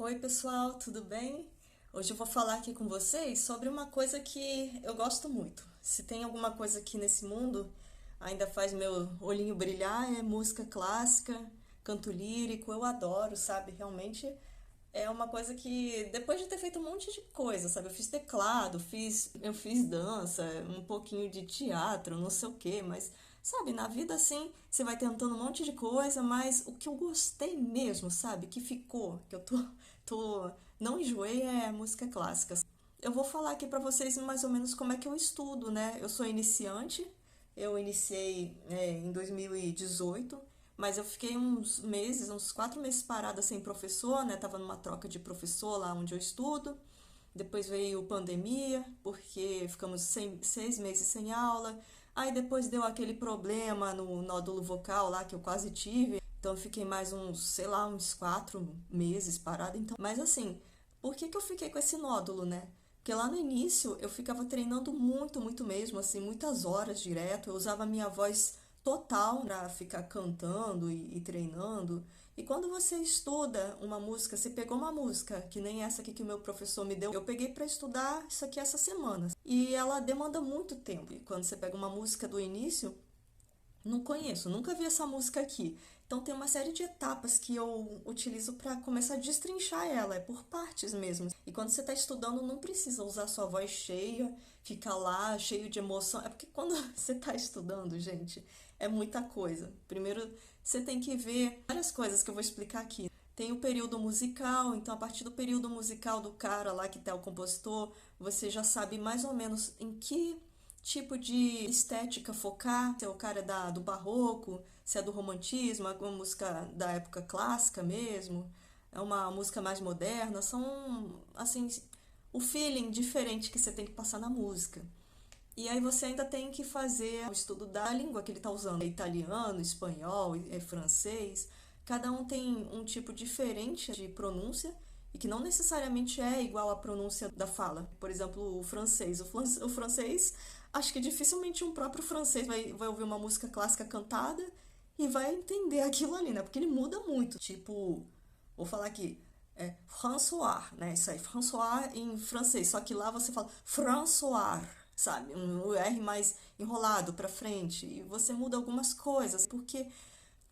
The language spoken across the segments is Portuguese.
Oi, pessoal, tudo bem? Hoje eu vou falar aqui com vocês sobre uma coisa que eu gosto muito. Se tem alguma coisa aqui nesse mundo ainda faz meu olhinho brilhar, é música clássica, canto lírico, eu adoro, sabe? Realmente é uma coisa que depois de ter feito um monte de coisa, sabe? Eu fiz teclado, eu fiz dança, um pouquinho de teatro, não sei o quê, mas sabe, na vida assim, você vai tentando um monte de coisa, mas o que eu gostei mesmo, sabe, que ficou, que eu tô não enjoei é música clássica. Eu vou falar aqui pra vocês mais ou menos como é que eu estudo, né? Eu sou iniciante, eu iniciei em 2018, mas eu fiquei uns meses, uns 4 meses parada sem professor, né? Tava numa troca de professor lá onde eu estudo. Depois veio pandemia, porque ficamos 6 meses sem aula. Aí depois deu aquele problema no nódulo vocal lá que eu quase tive. Então eu fiquei mais uns, sei lá, uns 4 meses parada. Então, mas assim, por que que eu fiquei com esse nódulo, né? Porque lá no início eu ficava treinando muito, muito mesmo, assim, muitas horas direto. Eu usava a minha voz total para ficar cantando e treinando. E quando você estuda uma música, você pegou uma música, que nem essa aqui que o meu professor me deu, eu peguei para estudar isso aqui essa semana. E ela demanda muito tempo. E quando você pega uma música do início, não conheço, nunca vi essa música aqui. Então tem uma série de etapas que eu utilizo para começar a destrinchar ela, é por partes mesmo. E quando você está estudando, não precisa usar sua voz cheia, ficar lá cheio de emoção. É porque quando você está estudando, gente, é muita coisa. Primeiro, você tem que ver várias coisas que eu vou explicar aqui. Tem o período musical, então a partir do período musical do cara lá que tá o compositor, você já sabe mais ou menos em que tipo de estética focar, se é o cara do barroco, se é do romantismo, é uma música da época clássica mesmo, é uma música mais moderna, são assim o feeling diferente que você tem que passar na música. E aí você ainda tem que fazer o estudo da língua que ele está usando, é italiano, espanhol, é francês. Cada um tem um tipo diferente de pronúncia e que não necessariamente é igual à pronúncia da fala. Por exemplo, o francês. O francês, acho que dificilmente um próprio francês vai ouvir uma música clássica cantada e vai entender aquilo ali, né? Porque ele muda muito. Tipo, vou falar aqui, François, né? Isso aí, François em francês. Só que lá você fala François, sabe? Um R mais enrolado para frente. E você muda algumas coisas, porque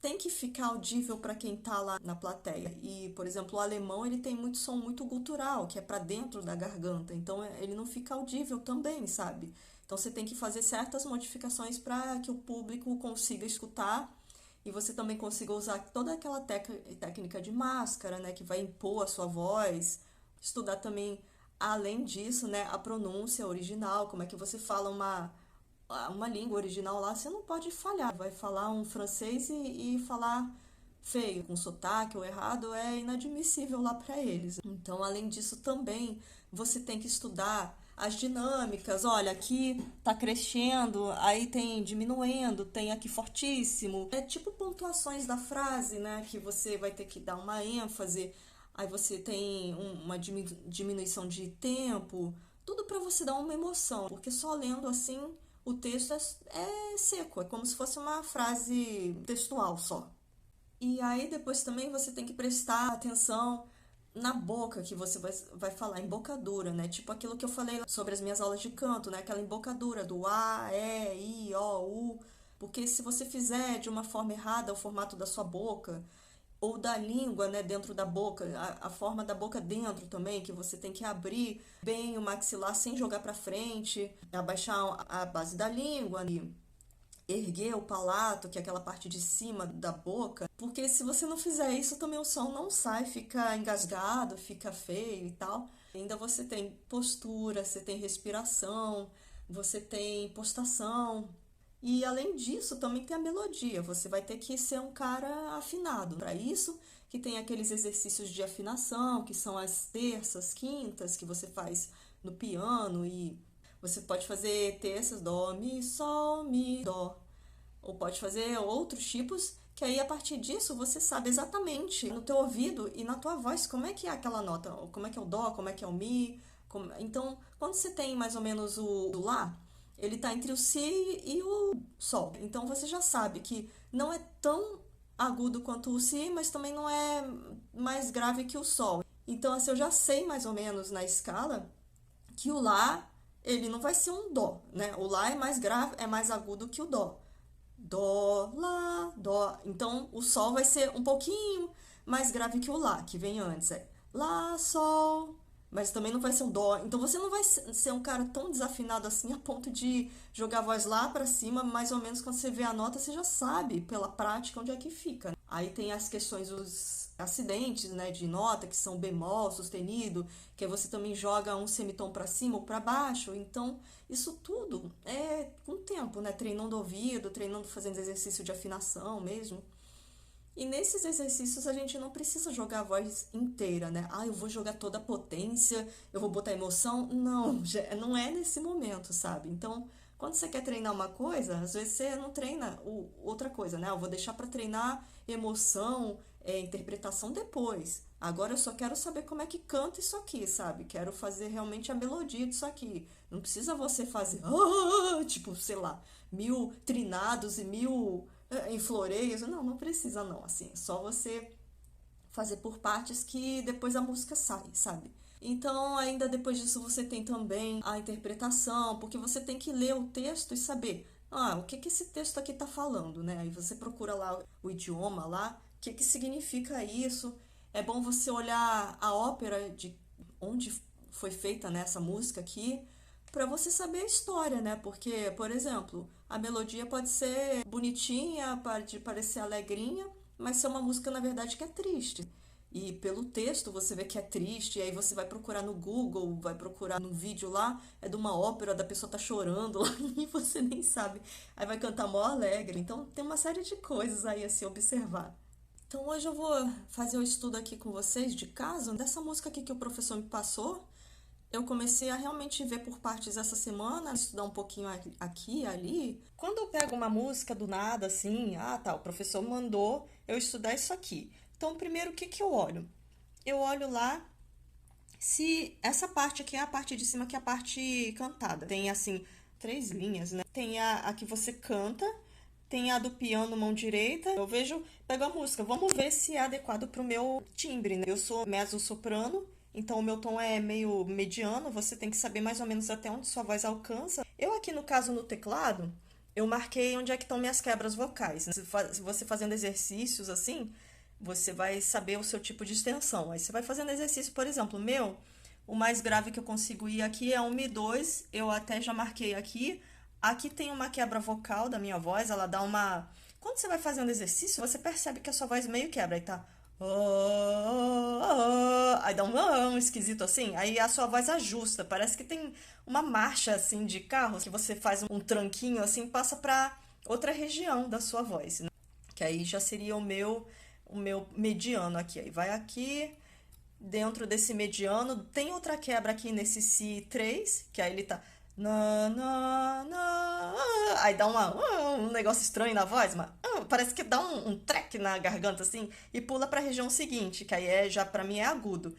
tem que ficar audível para quem tá lá na plateia. E, por exemplo, o alemão, ele tem muito som muito gutural, que é para dentro da garganta. Então, ele não fica audível também, sabe? Então, você tem que fazer certas modificações para que o público consiga escutar e você também consiga usar toda aquela técnica de máscara, né, que vai impor a sua voz. Estudar também, além disso, né, a pronúncia original, como é que você fala uma língua original lá, você não pode falhar. Vai falar um francês e falar feio, com sotaque ou errado, é inadmissível lá para eles. Então, além disso, também você tem que estudar as dinâmicas. Olha, aqui tá crescendo, aí tem diminuindo, tem aqui fortíssimo. É tipo pontuações da frase, né? Que você vai ter que dar uma ênfase. Aí você tem uma diminuição de tempo. Tudo para você dar uma emoção, porque só lendo assim o texto é seco, é como se fosse uma frase textual só. E aí depois também você tem que prestar atenção na boca que você vai falar, embocadura, né? Tipo aquilo que eu falei sobre as minhas aulas de canto, né? Aquela embocadura do A, E, I, O, U. Porque se você fizer de uma forma errada o formato da sua boca, ou da língua, né, dentro da boca, a forma da boca dentro também, que você tem que abrir bem o maxilar sem jogar para frente, abaixar a base da língua e erguer o palato, que é aquela parte de cima da boca, porque se você não fizer isso, também o som não sai, fica engasgado, fica feio e tal. Ainda você tem postura, você tem respiração, você tem postação. E além disso, também tem a melodia. Você vai ter que ser um cara afinado. Para isso, que tem aqueles exercícios de afinação, que são as terças, quintas, que você faz no piano e você pode fazer terças, dó, mi, sol, mi, dó. Ou pode fazer outros tipos, que aí a partir disso você sabe exatamente no teu ouvido e na tua voz como é que é aquela nota, como é que é o dó, como é que é o mi. Então, quando você tem mais ou menos o lá, ele está entre o si e o sol. Então você já sabe que não é tão agudo quanto o si, mas também não é mais grave que o sol. Então, assim, eu já sei mais ou menos na escala que o Lá, ele não vai ser um Dó, né? O Lá é mais grave, é mais agudo que o Dó. Dó, Lá, Dó. Então, o Sol vai ser um pouquinho mais grave que o Lá, que vem antes. É Lá, Sol. Mas também não vai ser um Dó. Então, você não vai ser um cara tão desafinado assim a ponto de jogar a voz lá pra cima, mais ou menos quando você vê a nota, você já sabe pela prática onde é que fica. Aí tem as questões dos acidentes, né, de nota, que são bemol, sustenido, que aí você também joga um semitom pra cima ou pra baixo. Então, isso tudo é com o tempo, né? Treinando ouvido, treinando fazendo exercício de afinação mesmo. E nesses exercícios a gente não precisa jogar a voz inteira, né? Ah, eu vou jogar toda a potência, eu vou botar emoção. Não, não é nesse momento, sabe? Então, quando você quer treinar uma coisa, às vezes você não treina outra coisa, né? Eu vou deixar para treinar emoção, interpretação depois. Agora eu só quero saber como é que canta isso aqui, sabe? Quero fazer realmente a melodia disso aqui. Não precisa você fazer, tipo, sei lá, 1000 trinados e 1000 em floreios. Não, não precisa não, assim. É só você fazer por partes que depois a música sai, sabe? Então, ainda depois disso, você tem também a interpretação, porque você tem que ler o texto e saber, o que que esse texto aqui tá falando, né? Aí você procura lá o idioma lá, o que que significa isso. É bom você olhar a ópera de onde foi feita, né, essa música aqui, para você saber a história, né? Porque, por exemplo, a melodia pode ser bonitinha, pode parecer alegrinha, mas ser uma música, na verdade, que é triste. E pelo texto você vê que é triste, e aí você vai procurar no Google, vai procurar no vídeo lá, é de uma ópera, da pessoa tá chorando lá, e você nem sabe. Aí vai cantar mó alegre. Então tem uma série de coisas aí a se observar. Então hoje eu vou fazer o estudo aqui com vocês de casa dessa música aqui que o professor me passou. Eu comecei a realmente ver por partes essa semana, estudar um pouquinho aqui e ali. Quando eu pego uma música do nada, assim, tá, o professor mandou eu estudar isso aqui. Então, primeiro, o que que eu olho? Eu olho lá se essa parte aqui é a parte de cima, que é a parte cantada. Tem, assim, 3 linhas, né? Tem a que você canta, tem a do piano mão direita. Eu vejo, pego a música, vamos ver se é adequado pro meu timbre, né? Eu sou mezzo-soprano, então o meu tom é meio mediano, você tem que saber mais ou menos até onde sua voz alcança. Eu aqui, no caso, no teclado, eu marquei onde é que estão minhas quebras vocais. Se você fazendo exercícios assim, você vai saber o seu tipo de extensão. Aí você vai fazendo exercício, por exemplo, o mais grave que eu consigo ir aqui é um Mi2, eu até já marquei aqui. Aqui tem uma quebra vocal da minha voz, ela dá uma... Quando você vai fazendo exercício, você percebe que a sua voz meio quebra, aí tá... Aí dá um esquisito assim, aí a sua voz ajusta, parece que tem uma marcha assim de carro, que você faz um tranquinho assim, passa pra outra região da sua voz, né? Que aí já seria o meu mediano aqui. Aí vai aqui, dentro desse mediano, tem outra quebra aqui nesse Si3, que aí ele tá... Aí dá um negócio estranho na voz, mas parece que dá um treque na garganta assim e pula pra região seguinte, que aí já pra mim é agudo.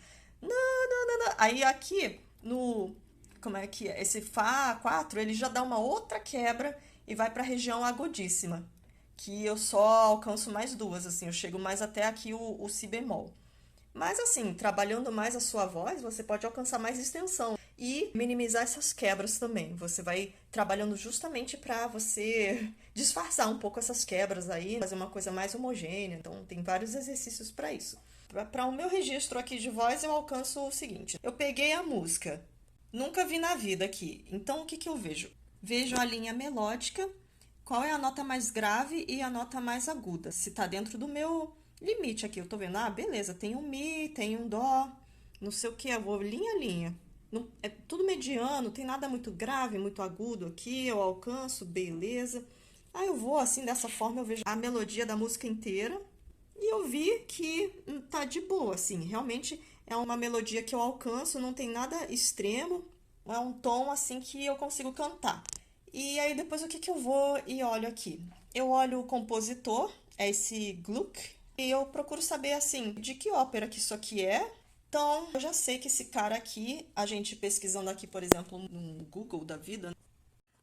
Aí aqui no... Como é que é? Esse Fá4, ele já dá uma outra quebra e vai pra região agudíssima, que eu só alcanço mais duas, assim, eu chego mais até aqui o Si bemol. Mas assim, trabalhando mais a sua voz, você pode alcançar mais extensão e minimizar essas quebras também. Você vai trabalhando justamente para você disfarçar um pouco essas quebras aí, fazer uma coisa mais homogênea. Então, tem vários exercícios para isso. Para o meu registro aqui de voz, eu alcanço o seguinte: eu peguei a música, nunca vi na vida aqui. Então, o que que eu vejo? Vejo a linha melódica, qual é a nota mais grave e a nota mais aguda. Se tá dentro do meu limite aqui, eu tô vendo, beleza, tem um Mi, tem um Dó, não sei o que, eu vou linha a linha. Não, é tudo mediano, tem nada muito grave, muito agudo aqui, eu alcanço, beleza. Aí eu vou assim, dessa forma, eu vejo a melodia da música inteira e eu vi que tá de boa, assim, realmente é uma melodia que eu alcanço, não tem nada extremo, é um tom assim que eu consigo cantar. E aí depois o que que eu vou e olho aqui? Eu olho o compositor, é esse Gluck, e eu procuro saber, assim, de que ópera que isso aqui é. Então, eu já sei que esse cara aqui, a gente pesquisando aqui, por exemplo, no Google da vida,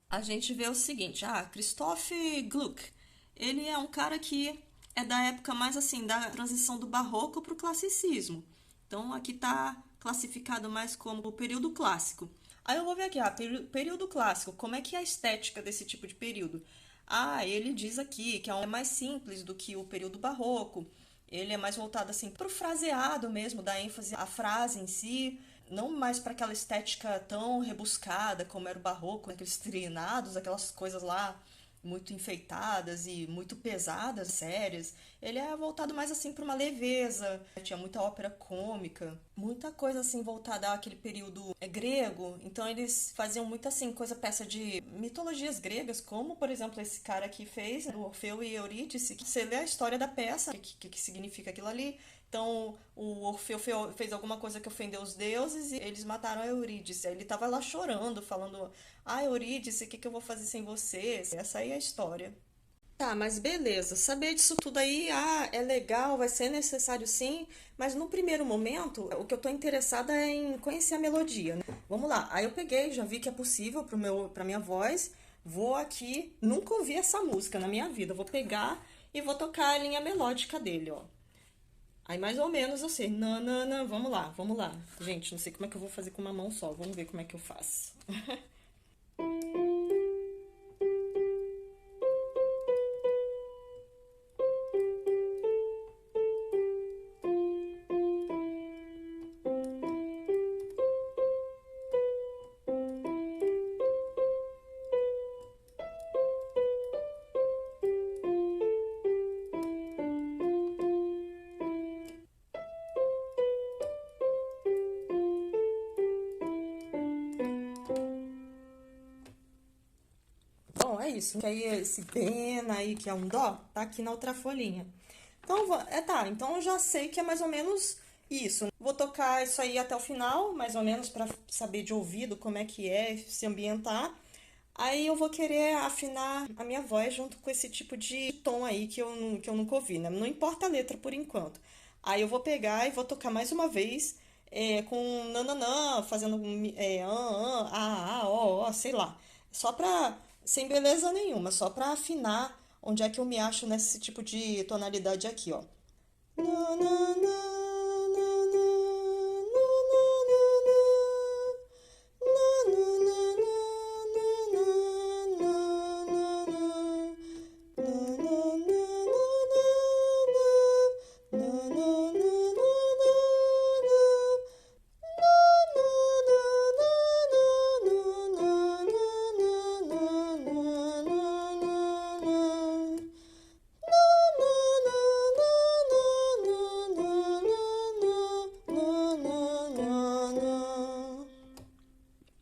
a gente vê o seguinte, Christoph Gluck, ele é um cara que é da época mais, assim, da transição do barroco para o classicismo. Então aqui está classificado mais como o período clássico. Aí eu vou ver aqui, período clássico, como é que é a estética desse tipo de período? Ah, ele diz aqui que é mais simples do que o período barroco. Ele é mais voltado assim para o fraseado mesmo, dá ênfase à frase em si, não mais para aquela estética tão rebuscada como era o barroco, né? Aqueles trinados, aquelas coisas lá muito enfeitadas e muito pesadas, sérias. Ele é voltado mais assim para uma leveza. Tinha muita ópera cômica, muita coisa assim voltada àquele período grego. Então eles faziam muito assim, peça de mitologias gregas, como por exemplo esse cara aqui fez, do Orfeu e Eurídice, que você lê a história da peça, o que significa aquilo ali. Então, o Orfeu fez alguma coisa que ofendeu os deuses e eles mataram a Eurídice. Aí ele tava lá chorando, falando: Ah, Eurídice, o que que eu vou fazer sem você? Essa aí é a história. Tá, mas beleza. Saber disso tudo aí, é legal, vai ser necessário sim, mas no primeiro momento, o que eu tô interessada é em conhecer a melodia, né? Vamos lá. Aí eu peguei, já vi que é possível pra minha voz. Vou aqui, nunca ouvi essa música na minha vida. Vou pegar e vou tocar a linha melódica dele, ó. Aí mais ou menos eu sei. Nanana, vamos lá, vamos lá. Gente, não sei como é que eu vou fazer com uma mão só. Vamos ver como é que eu faço. Bom, é isso. Que aí esse pena aí, que é um dó, tá aqui na outra folhinha. Então, tá. Então eu já sei que é mais ou menos isso. Vou tocar isso aí até o final, mais ou menos, pra saber de ouvido como é que é, se ambientar. Aí eu vou querer afinar a minha voz junto com esse tipo de tom aí que eu nunca ouvi, né? Não importa a letra por enquanto. Aí eu vou pegar e vou tocar mais uma vez com nananã, fazendo ó, sei lá. Só pra, sem beleza nenhuma, só pra afinar onde é que eu me acho nesse tipo de tonalidade aqui, ó.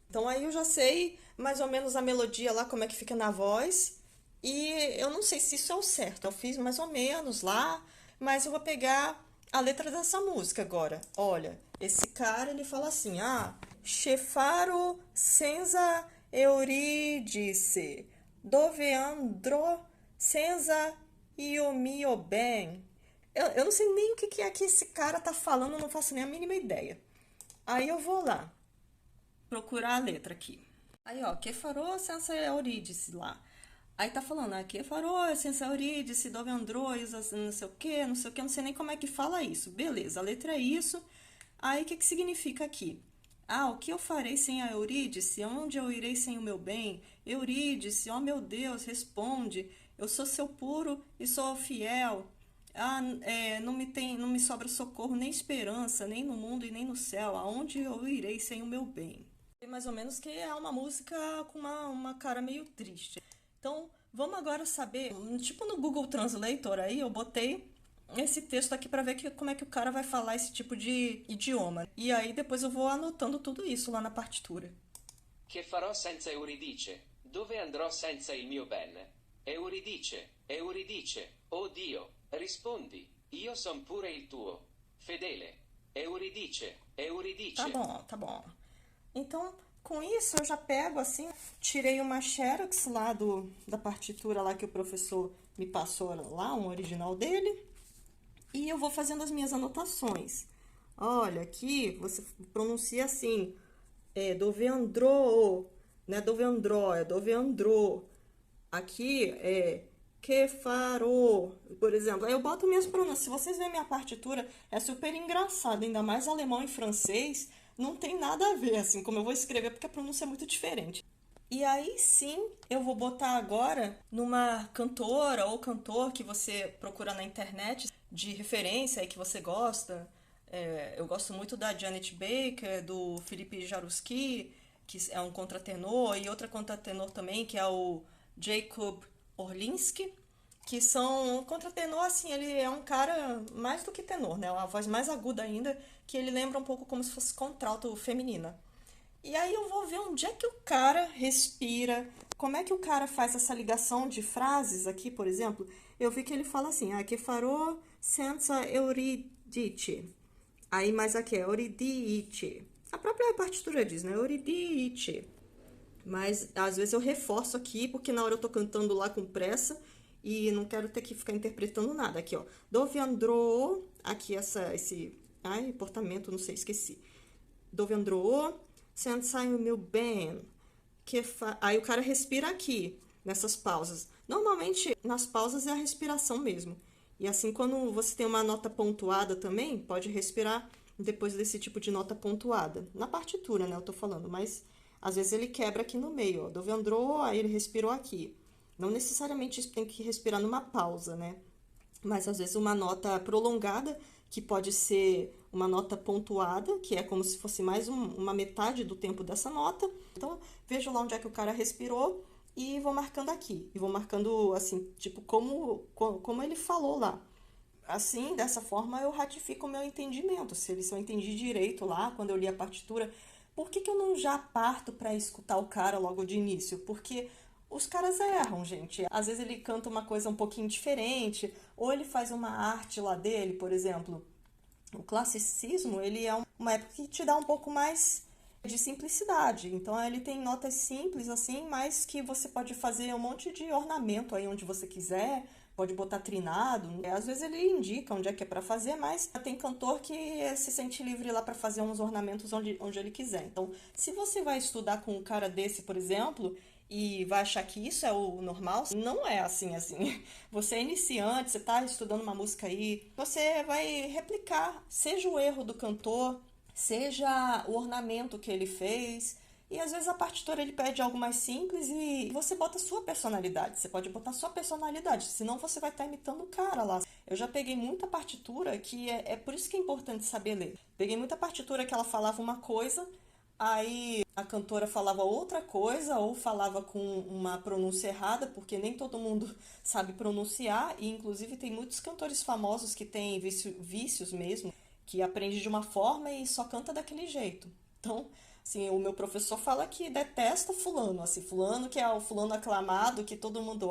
Então aí eu já sei mais ou menos a melodia lá, como é que fica na voz. E eu não sei se isso é o certo. Eu fiz mais ou menos lá, mas eu vou pegar a letra dessa música agora. Olha, esse cara ele fala assim: Cefaro senza Eurídice, dove andro senza io mio ben. Eu não sei nem o que é que esse cara tá falando, eu não faço nem a mínima ideia. Aí eu vou lá procurar a letra aqui. Aí, ó, que farou senza Eurídice lá. Aí tá falando, que farou senza Eurídice, dove andrò, não sei o que, não sei o que, não sei nem como é que fala isso. Beleza, a letra é isso. Aí, o que que significa aqui? O que eu farei sem a Eurídice? Onde eu irei sem o meu bem? Eurídice, ó meu Deus, responde. Eu sou seu puro e sou fiel. Não me sobra socorro nem esperança, nem no mundo e nem no céu. Aonde eu irei sem o meu bem? Mais ou menos que é uma música com uma cara meio triste. Então, vamos agora saber, tipo no Google Translator aí, eu botei esse texto aqui para ver como é que o cara vai falar esse tipo de idioma. E aí depois eu vou anotando tudo isso lá na partitura. Che farò senza Euridice? Dove andrò senza il mio ben? Euridice, Euridice, oh Dio, rispondi, io son pure il tuo, fedele. Euridice, Euridice. Tá bom, tá bom. Então, com isso, eu já pego assim, tirei uma xerox lá da partitura lá que o professor me passou lá, um original dele, e eu vou fazendo as minhas anotações. Olha, aqui você pronuncia assim, dove andrò, né? Dove andrò, é dove andrò. Aqui é que farò, por exemplo. Aí eu boto minhas pronúncias. Se vocês verem minha partitura, é super engraçado, ainda mais alemão e francês, não tem nada a ver, assim, como eu vou escrever, porque a pronúncia é muito diferente. E aí sim, eu vou botar agora numa cantora ou cantor que você procura na internet de referência aí que você gosta. Eu gosto muito da Janet Baker, do Felipe Jaruski, que é um contratenor, e outra contratenor também, que é o Jacob Orlinski, que são um contratenor, assim, ele é um cara mais do que tenor, né? Uma voz mais aguda ainda, que ele lembra um pouco como se fosse contralto feminina. E aí eu vou ver onde é que o cara respira, como é que o cara faz essa ligação de frases aqui, por exemplo. Eu vi que ele fala assim, che farò senza Euridice. Aí mais aqui é Euridice. A própria partitura diz, né? Euridice. Mas às vezes eu reforço aqui, porque na hora eu tô cantando lá com pressa e não quero ter que ficar interpretando nada. Aqui, ó. Dove andrò. Aqui esse... Ai, portamento, não sei, esqueci. Dove andrò. Senza il mio bem. Aí o cara respira aqui, nessas pausas. Normalmente, nas pausas é a respiração mesmo. E assim, quando você tem uma nota pontuada também, pode respirar depois desse tipo de nota pontuada. Na partitura, né, eu tô falando, mas às vezes ele quebra aqui no meio, ó. Dove andrò, aí ele respirou aqui. Não necessariamente isso tem que respirar numa pausa, né? Mas às vezes uma nota prolongada, que pode ser uma nota pontuada, que é como se fosse mais uma metade do tempo dessa nota. Então, vejo lá onde é que o cara respirou e vou marcando aqui. E vou marcando, assim, tipo, como ele falou lá. Assim, dessa forma, eu ratifico o meu entendimento. Se eu entendi direito lá, quando eu li a partitura, por que eu não já parto para escutar o cara logo de início? Porque os caras erram, gente. Às vezes ele canta uma coisa um pouquinho diferente, ou ele faz uma arte lá dele, por exemplo. O classicismo, ele é uma época que te dá um pouco mais de simplicidade. Então, ele tem notas simples, assim, mas que você pode fazer um monte de ornamento aí onde você quiser, pode botar trinado. Às vezes ele indica onde é que é para fazer, mas tem cantor que se sente livre lá para fazer uns ornamentos onde ele quiser. Então, se você vai estudar com um cara desse, por exemplo, e vai achar que isso é o normal, não é assim. Você é iniciante, você está estudando uma música aí, você vai replicar, seja o erro do cantor, seja o ornamento que ele fez. E às vezes a partitura ele pede algo mais simples e você bota a sua personalidade. Você pode botar a sua personalidade, senão você vai estar imitando o cara lá. Eu já peguei muita partitura que é por isso que é importante saber ler. Peguei muita partitura que ela falava uma coisa, aí a cantora falava outra coisa ou falava com uma pronúncia errada, porque nem todo mundo sabe pronunciar. E inclusive tem muitos cantores famosos que têm vícios mesmo, que aprende de uma forma e só canta daquele jeito. Então, assim, o meu professor fala que detesta fulano, assim, fulano que é o fulano aclamado, que todo mundo,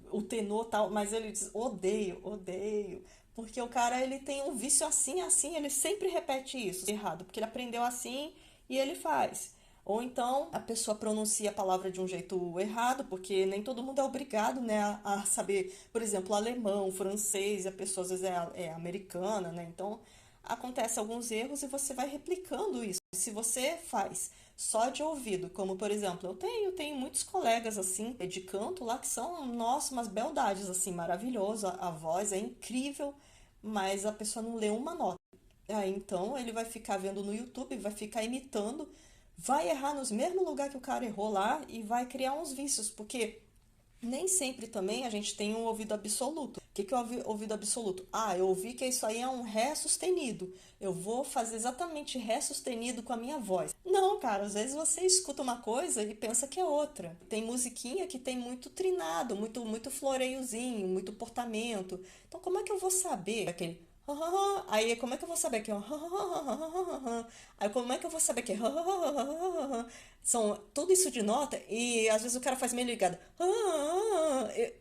o tenor tal, mas ele diz, odeio, odeio, porque o cara, ele tem um vício assim, assim, ele sempre repete isso, errado, porque ele aprendeu assim e ele faz. Ou então, a pessoa pronuncia a palavra de um jeito errado, porque nem todo mundo é obrigado, né, a saber, por exemplo, alemão, francês, e a pessoa às vezes é americana, né, então acontece alguns erros e você vai replicando isso. Se você faz só de ouvido, como por exemplo, eu tenho muitos colegas assim de canto lá que são, nossa, umas beldades assim, maravilhoso, a voz é incrível, mas a pessoa não lê uma nota. Aí então ele vai ficar vendo no YouTube, vai ficar imitando, vai errar nos mesmos lugares que o cara errou lá e vai criar uns vícios, porque nem sempre também a gente tem um ouvido absoluto. O que é ouvido absoluto? Ah, eu ouvi que isso aí é um Ré sustenido. Eu vou fazer exatamente Ré sustenido com a minha voz. Não, cara, às vezes você escuta uma coisa e pensa que é outra. Tem musiquinha que tem muito trinado, muito floreiozinho, muito portamento. Então, como é que eu vou saber aquele... Aí, como é que eu vou saber que é... Aí, como é que eu vou saber que é... São tudo isso de nota e às vezes o cara faz meio ligado.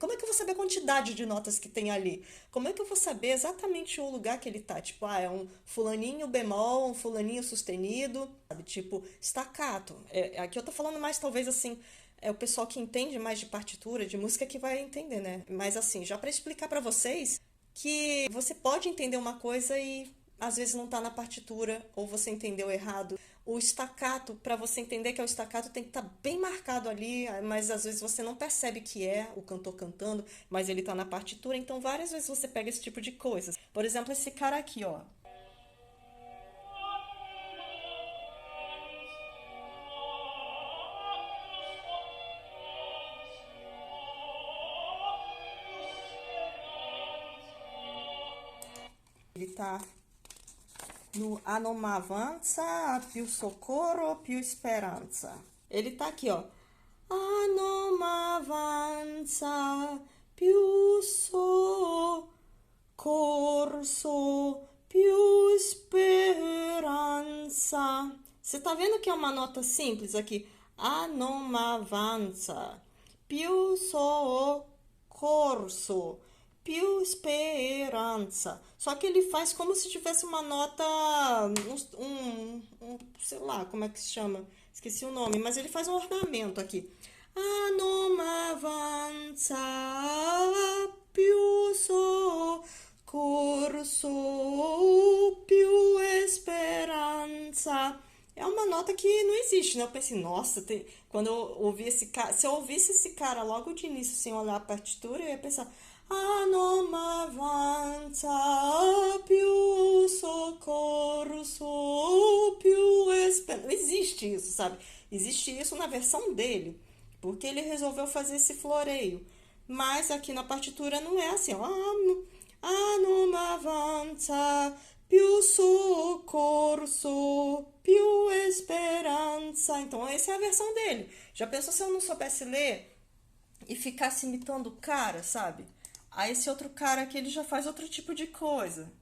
Como é que eu vou saber a quantidade de notas que tem ali? Como é que eu vou saber exatamente o lugar que ele tá? Tipo, é um fulaninho bemol, um fulaninho sustenido, sabe? Tipo, staccato. Aqui eu tô falando mais, talvez, assim, é o pessoal que entende mais de partitura, de música que vai entender, né? Mas assim, já pra explicar pra vocês que você pode entender uma coisa e às vezes não está na partitura ou você entendeu errado. O staccato, para você entender que é o staccato, tem que estar bem marcado ali, mas às vezes você não percebe que é o cantor cantando, mas ele está na partitura, então várias vezes você pega esse tipo de coisas. Por exemplo, esse cara aqui, ó. Ele tá no a non avanza, più socorro, più speranza. Ele tá aqui, ó. A non avanza, più soccorso, più speranza. Você tá vendo que é uma nota simples aqui? A non avanza, più soccorso, più speranza. Só que ele faz como se tivesse uma nota, sei lá, como é que se chama? Esqueci o nome, mas ele faz um ornamento aqui. A non avanza, più soccorso, più esperanza. É uma nota que não existe, né? Eu pensei, nossa, quando eu ouvi esse cara, se eu ouvisse esse cara logo de início sem olhar a partitura, eu ia pensar, ah, non avanza, più soccorso, più esperanza. Não existe isso, sabe? Existe isso na versão dele, porque ele resolveu fazer esse floreio. Mas aqui na partitura não é assim, ó. Ah, non avanza, più soccorso, più esperanza. Então, essa é a versão dele. Já pensou se eu não soubesse ler e ficasse imitando o cara, sabe? Aí esse outro cara aqui, ele já faz outro tipo de coisa.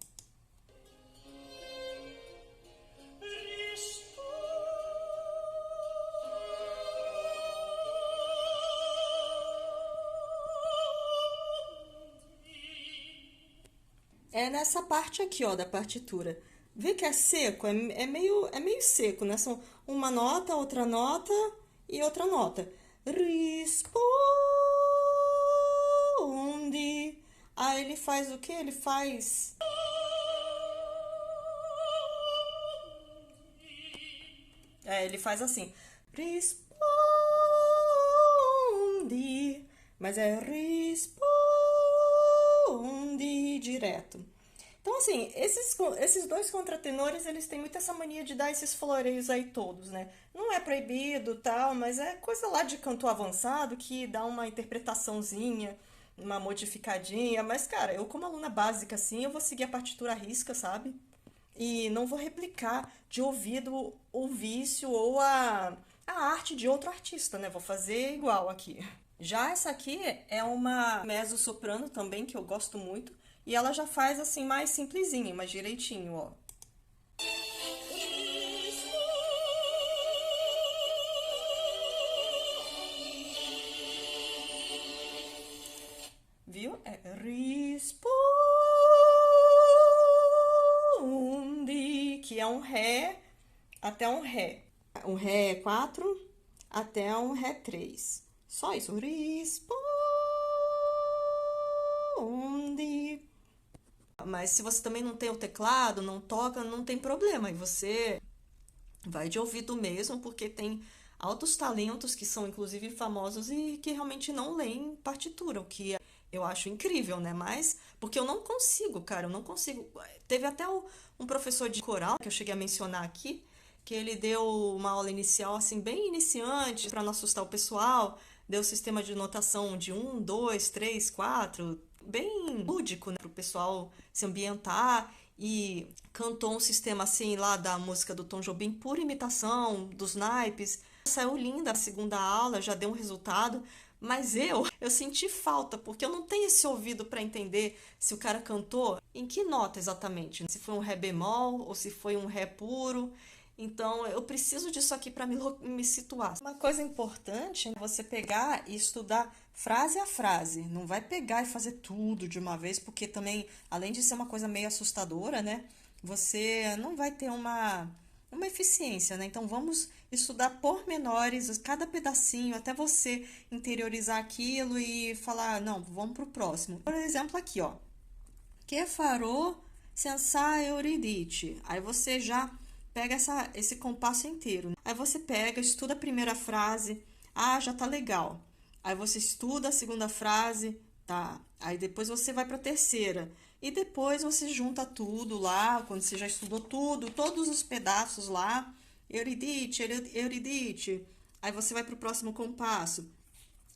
É nessa parte aqui, ó, da partitura. Vê que é seco, é meio seco, né? São uma nota, outra nota e outra nota. Rispondi. Aí ele faz o quê? Ele faz... ele faz assim. Rispondi. Mas é rispondi direto. Então, assim, esses dois contratenores, eles têm muito essa mania de dar esses floreios aí todos, né? Não é proibido, tal, mas é coisa lá de canto avançado que dá uma interpretaçãozinha, uma modificadinha. Mas, cara, eu como aluna básica, assim, eu vou seguir a partitura à risca, sabe? E não vou replicar de ouvido o vício ou a arte de outro artista, né? Vou fazer igual aqui. Já essa aqui é uma mezzo-soprano também, que eu gosto muito. E ela já faz assim mais simplesinha, mais direitinho, ó. Viu? É rispondi, que é um ré até um ré. Um ré 4 até um ré 3. Só isso. Rispondi. Mas se você também não tem o teclado, não toca, não tem problema. E você vai de ouvido mesmo, porque tem altos talentos que são inclusive famosos e que realmente não leem partitura, o que eu acho incrível, né? Mas porque eu não consigo, cara, eu não consigo. Teve até um professor de coral que eu cheguei a mencionar aqui, que ele deu uma aula inicial assim bem iniciante para não assustar o pessoal, deu sistema de notação de 1, 2, 3, 4, bem lúdico, né, para o pessoal se ambientar, e cantou um sistema assim lá da música do Tom Jobim, pura imitação dos naipes. Saiu linda a segunda aula, já deu um resultado, mas eu senti falta, porque eu não tenho esse ouvido para entender se o cara cantou em que nota exatamente, se foi um ré bemol ou se foi um ré puro. Então, eu preciso disso aqui para me situar. Uma coisa importante é você pegar e estudar frase a frase. Não vai pegar e fazer tudo de uma vez, porque também, além de ser uma coisa meio assustadora, né? Você não vai ter uma eficiência, né? Então, vamos estudar pormenores, cada pedacinho, até você interiorizar aquilo e falar, não, vamos pro próximo. Por exemplo, aqui, ó. Que farò senza Euridice. Aí você já pega esse compasso inteiro. Aí você pega, estuda a primeira frase, já tá legal. Aí você estuda a segunda frase, tá? Aí depois você vai para a terceira. E depois você junta tudo lá, quando você já estudou tudo, todos os pedaços lá, Euridice, Euridice. Aí você vai para o próximo compasso.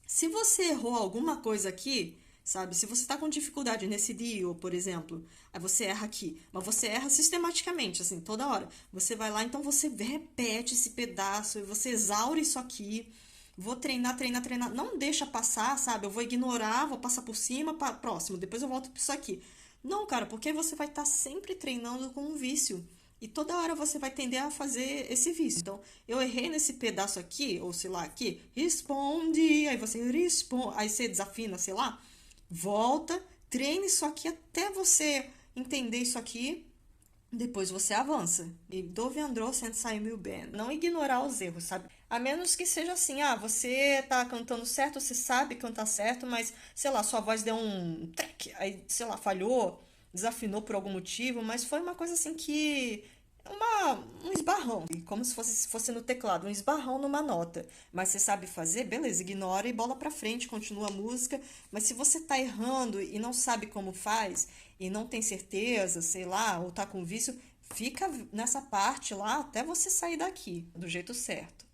Se você errou alguma coisa aqui, sabe? Se você está com dificuldade nesse dio, por exemplo, aí você erra aqui, mas você erra sistematicamente, assim, toda hora. Você vai lá, então você repete esse pedaço e você exaure isso aqui. Vou treinar, treinar, treinar. Não deixa passar, sabe? Eu vou ignorar, vou passar por cima, próximo, depois eu volto para isso aqui. Não, cara, porque você vai estar sempre treinando com um vício. E toda hora você vai tender a fazer esse vício. Então, eu errei nesse pedaço aqui, ou sei lá, aqui, responde, aí você responde, aí você desafina, sei lá, volta, treine isso aqui até você entender isso aqui, depois você avança. E dove andrò senza il mio bene. Não ignorar os erros, sabe? A menos que seja assim, você tá cantando certo, você sabe cantar certo, mas, sei lá, sua voz deu um trec, aí, sei lá, falhou, desafinou por algum motivo, mas foi uma coisa assim que um esbarrão, como se fosse no teclado, um esbarrão numa nota. Mas você sabe fazer, beleza, ignora e bola pra frente, continua a música. Mas se você tá errando e não sabe como faz, e não tem certeza, sei lá, ou tá com vício, fica nessa parte lá até você sair daqui, do jeito certo.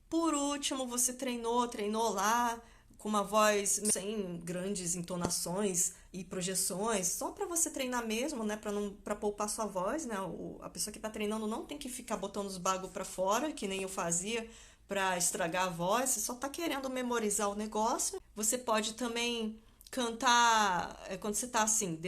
Por último, você treinou lá, com uma voz sem grandes entonações e projeções, só para você treinar mesmo, né, para poupar sua voz, né? A pessoa que está treinando não tem que ficar botando os bagos para fora, que nem eu fazia, para estragar a voz, você só está querendo memorizar o negócio. Você pode também cantar quando você está assim,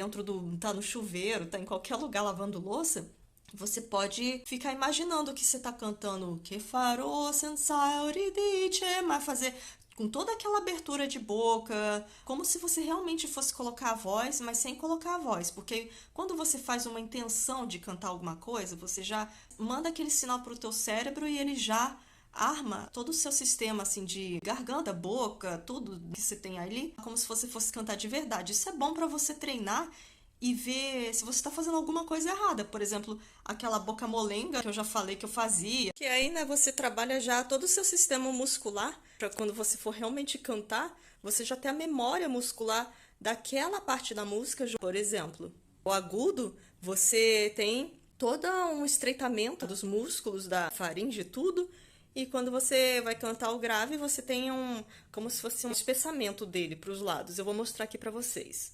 tá no chuveiro, tá em qualquer lugar lavando louça. Você pode ficar imaginando que você está cantando que farò senza Euridice, mas fazer com toda aquela abertura de boca, como se você realmente fosse colocar a voz, mas sem colocar a voz, porque quando você faz uma intenção de cantar alguma coisa, você já manda aquele sinal para o teu cérebro e ele já arma todo o seu sistema assim de garganta, boca, tudo que você tem ali, como se você fosse cantar de verdade. Isso é bom para você treinar e ver se você está fazendo alguma coisa errada. Por exemplo, aquela boca molenga que eu já falei que eu fazia. Que aí, né, você trabalha já todo o seu sistema muscular para quando você for realmente cantar, você já ter a memória muscular daquela parte da música. Por exemplo, o agudo, você tem todo um estreitamento dos músculos da faringe e tudo. E quando você vai cantar o grave, você tem como se fosse um espessamento dele para os lados. Eu vou mostrar aqui para vocês.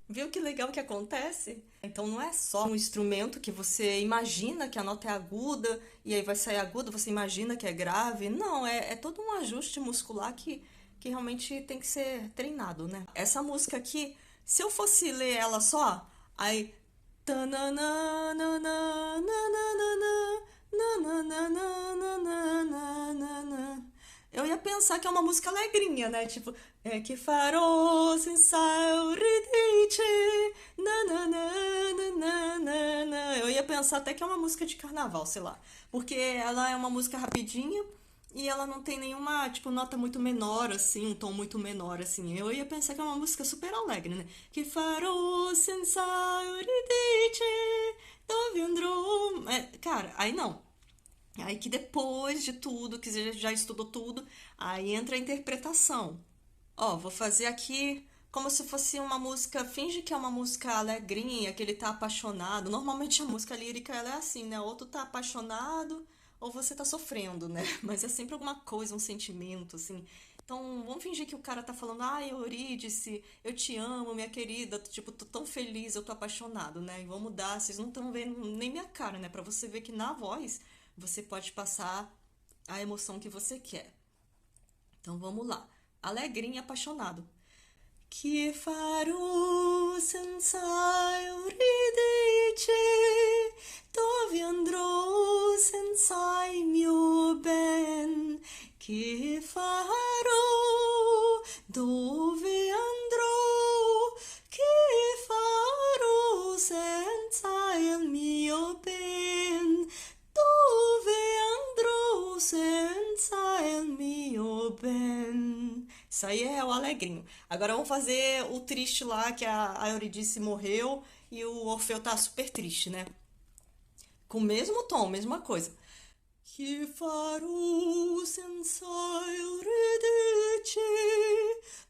Viu que legal que acontece? Então não é só um instrumento que você imagina que a nota é aguda e aí vai sair aguda, você imagina que é grave. Não, é todo um ajuste muscular que realmente tem que ser treinado, né? Essa música aqui, se eu fosse ler ela só, aí. Eu ia pensar que é uma música alegrinha, né? Tipo, é que farò senza Euridice, nananana. Eu ia pensar até que é uma música de carnaval, sei lá. Porque ela é uma música rapidinha e ela não tem nenhuma, tipo, nota muito menor, assim, um tom muito menor, assim. Eu ia pensar que é uma música super alegre, né? Que farò senza Euridice, dove andrò... cara, aí não. Aí que depois de tudo, que você já estudou tudo, aí entra a interpretação. Ó, vou fazer aqui como se fosse uma música, finge que é uma música alegrinha, que ele tá apaixonado. Normalmente a música lírica ela é assim, né? Ou tu tá apaixonado, ou você tá sofrendo, né? Mas é sempre alguma coisa, um sentimento, assim. Então, vamos fingir que o cara tá falando, ai, Eurídice, eu te amo, minha querida, tipo, tô tão feliz, eu tô apaixonado, né? E vamos mudar, vocês não estão vendo nem minha cara, né? Pra você ver que na voz você pode passar a emoção que você quer. Então vamos lá. Alegrinho e apaixonado. Que farò senza Euridice, dove andrò senza il mio ben? Que farò, dove andrò? Que farò? mio ben, dove andrò senza il mio ben. Isso aí é o alegrinho. Agora vamos fazer o triste lá, que a Eurídice morreu e o Orfeu tá super triste, né? Com o mesmo tom, mesma coisa. Che farò senza Euridice?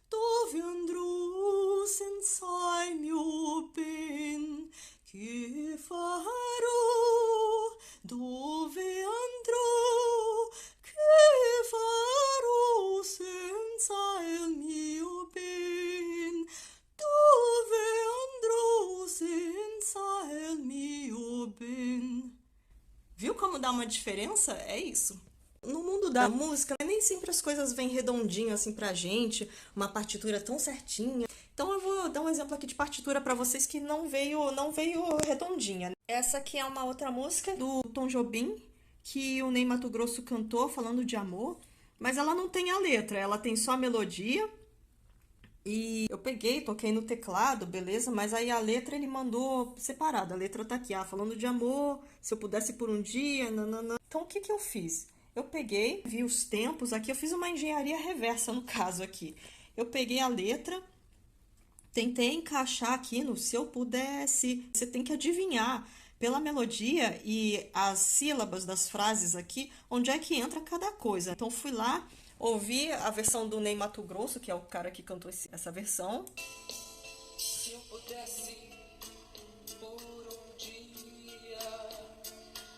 Dove andrò senza il mio ben? Che farò? Dove andrò? Che farò senza il mio ben? Dove andrò senza il mio ben? Viu como dá uma diferença? É isso. No mundo da música, nem sempre as coisas vêm redondinho assim pra gente, uma partitura tão certinha. Então eu vou dar um exemplo aqui de partitura pra vocês que não veio redondinha. Essa aqui é uma outra música do Tom Jobim, que o Ney Matogrosso cantou falando de amor, mas ela não tem a letra, ela tem só a melodia. E eu peguei, toquei no teclado, beleza, mas aí a letra ele mandou separada. A letra tá aqui, falando de amor, se eu pudesse por um dia, nananã. Então o que que eu fiz? Eu peguei, vi os tempos aqui, eu fiz uma engenharia reversa no caso aqui. Eu peguei a letra, tentei encaixar aqui no se eu pudesse. Você tem que adivinhar pela melodia e as sílabas das frases aqui, onde é que entra cada coisa. Então fui lá, ouvi a versão do Ney Matogrosso, que é o cara que cantou essa versão. Se eu pudesse por um dia,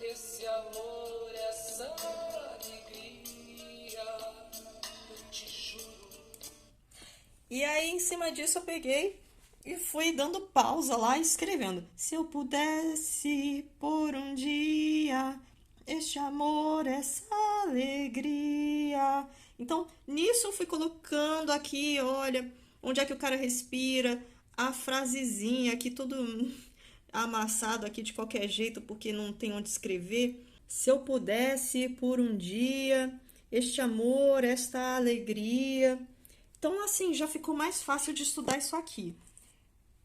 esse amor, essa alegria, eu te juro. E aí, em cima disso, eu peguei e fui dando pausa lá e escrevendo. Se eu pudesse por um dia, este amor, essa alegria. Então, nisso eu fui colocando aqui, olha, onde é que o cara respira, a frasezinha aqui, tudo amassado aqui de qualquer jeito, porque não tem onde escrever. Se eu pudesse por um dia, este amor, esta alegria. Então, assim, já ficou mais fácil de estudar isso aqui.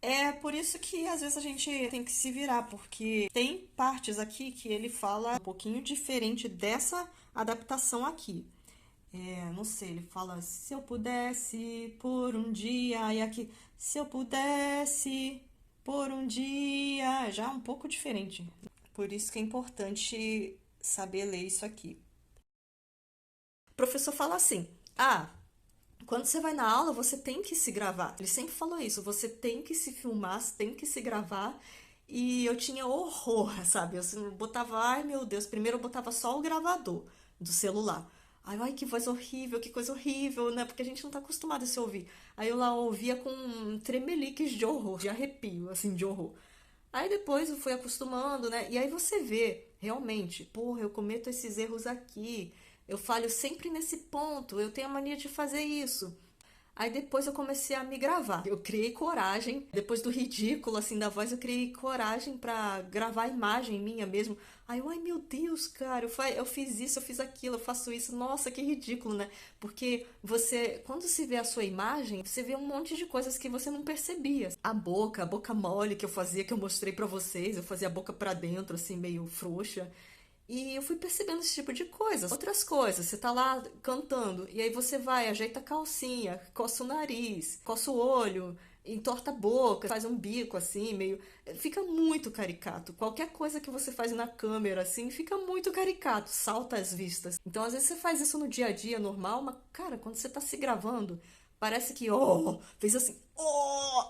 É por isso que às vezes a gente tem que se virar, porque tem partes aqui que ele fala um pouquinho diferente dessa adaptação aqui. Não sei, ele fala se eu pudesse por um dia, e aqui se eu pudesse por um dia, já um pouco diferente. Por isso que é importante saber ler isso aqui. O professor fala assim: quando você vai na aula, você tem que se gravar. Ele sempre falou isso, você tem que se filmar, você tem que se gravar. E eu tinha horror, sabe? Eu botava, ai meu Deus, primeiro eu botava só o gravador do celular. Ai, que voz horrível, que coisa horrível, né? Porque a gente não tá acostumado a se ouvir. Aí eu lá ouvia com tremeliques de horror, de arrepio, assim, de horror. Aí depois eu fui acostumando, né? E aí você vê, realmente, porra, eu cometo esses erros aqui. Eu falho sempre nesse ponto, eu tenho a mania de fazer isso. Aí depois eu comecei a me gravar. Eu criei coragem, depois do ridículo assim da voz, eu criei coragem pra gravar a imagem minha mesmo. Aí ai meu Deus, cara, eu fiz isso, eu fiz aquilo, eu faço isso. Nossa, que ridículo, né? Porque você, quando se vê a sua imagem, você vê um monte de coisas que você não percebia. A boca mole que eu fazia, que eu mostrei pra vocês, eu fazia a boca pra dentro, assim, meio frouxa. E eu fui percebendo esse tipo de coisas. Outras coisas, você tá lá cantando, e aí você vai, ajeita a calcinha, coça o nariz, coça o olho, entorta a boca, faz um bico assim, meio. Fica muito caricato. Qualquer coisa que você faz na câmera, assim, fica muito caricato, salta às vistas. Então, às vezes você faz isso no dia a dia normal, mas, cara, quando você tá se gravando, parece que, fez assim,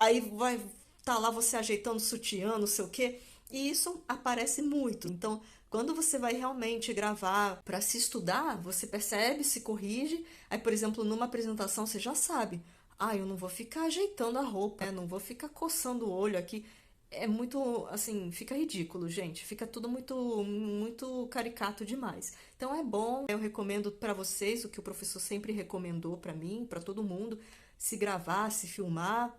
aí vai tá lá você ajeitando o sutiã, não sei o quê. E isso aparece muito. Então, quando você vai realmente gravar para se estudar, você percebe, se corrige. Aí, por exemplo, numa apresentação você já sabe. Eu não vou ficar ajeitando a roupa, não vou ficar coçando o olho aqui. É muito, assim, fica ridículo, gente. Fica tudo muito, muito caricato demais. Então é bom, eu recomendo para vocês o que o professor sempre recomendou para mim, para todo mundo, se gravar, se filmar.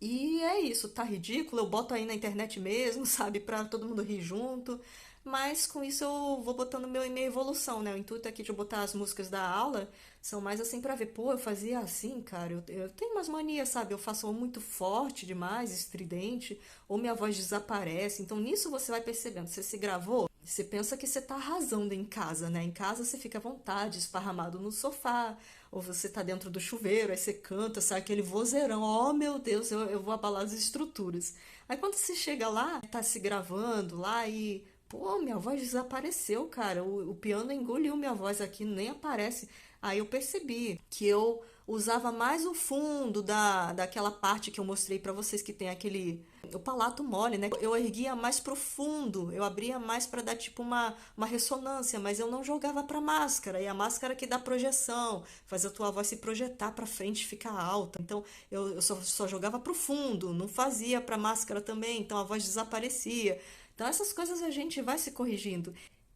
E é isso, tá ridículo, eu boto aí na internet mesmo, sabe, pra todo mundo rir junto. Mas com isso eu vou botando minha evolução, né? O intuito aqui de eu botar as músicas da aula são mais assim pra ver, pô, eu fazia assim, cara, eu tenho umas manias, sabe? Eu faço ou muito forte demais, estridente, ou minha voz desaparece. Então nisso você vai percebendo, você se gravou, você pensa que você tá arrasando em casa, né? Em casa você fica à vontade, esparramado no sofá, ou você tá dentro do chuveiro, aí você canta, sai aquele vozeirão, oh meu Deus, eu vou abalar as estruturas. Aí quando você chega lá, tá se gravando lá e, pô, minha voz desapareceu, cara, o piano engoliu minha voz aqui, nem aparece. Aí eu percebi que eu usava mais o fundo daquela parte que eu mostrei pra vocês que tem aquele o palato mole, né? Eu erguia mais profundo, eu abria mais pra dar tipo uma ressonância, mas eu não jogava pra máscara, e a máscara que dá projeção, faz a tua voz se projetar pra frente e ficar alta. Então eu só jogava pro fundo, não fazia pra máscara também, então a voz desaparecia. Então essas coisas a gente vai se corrigindo.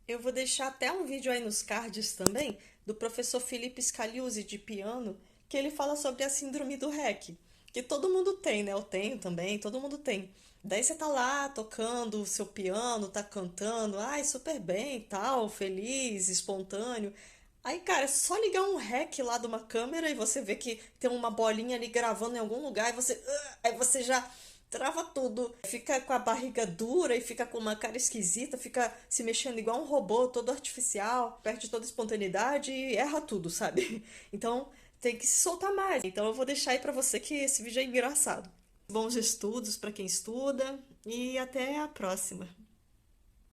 Eu vou deixar até um vídeo aí nos cards também do professor Felipe Scaliuzzi de piano, que ele fala sobre a síndrome do REC, que todo mundo tem, né? Eu tenho também, todo mundo tem. Daí você tá lá tocando o seu piano, tá cantando, ai, super bem, tal, feliz, espontâneo. Aí, cara, é só ligar um REC lá de uma câmera e você vê que tem uma bolinha ali gravando em algum lugar e você, aí você já trava tudo, fica com a barriga dura e fica com uma cara esquisita, fica se mexendo igual um robô, todo artificial, perde toda a espontaneidade e erra tudo, sabe? Então tem que se soltar mais. Então eu vou deixar aí pra você que esse vídeo é engraçado. Bons estudos pra quem estuda e até a próxima.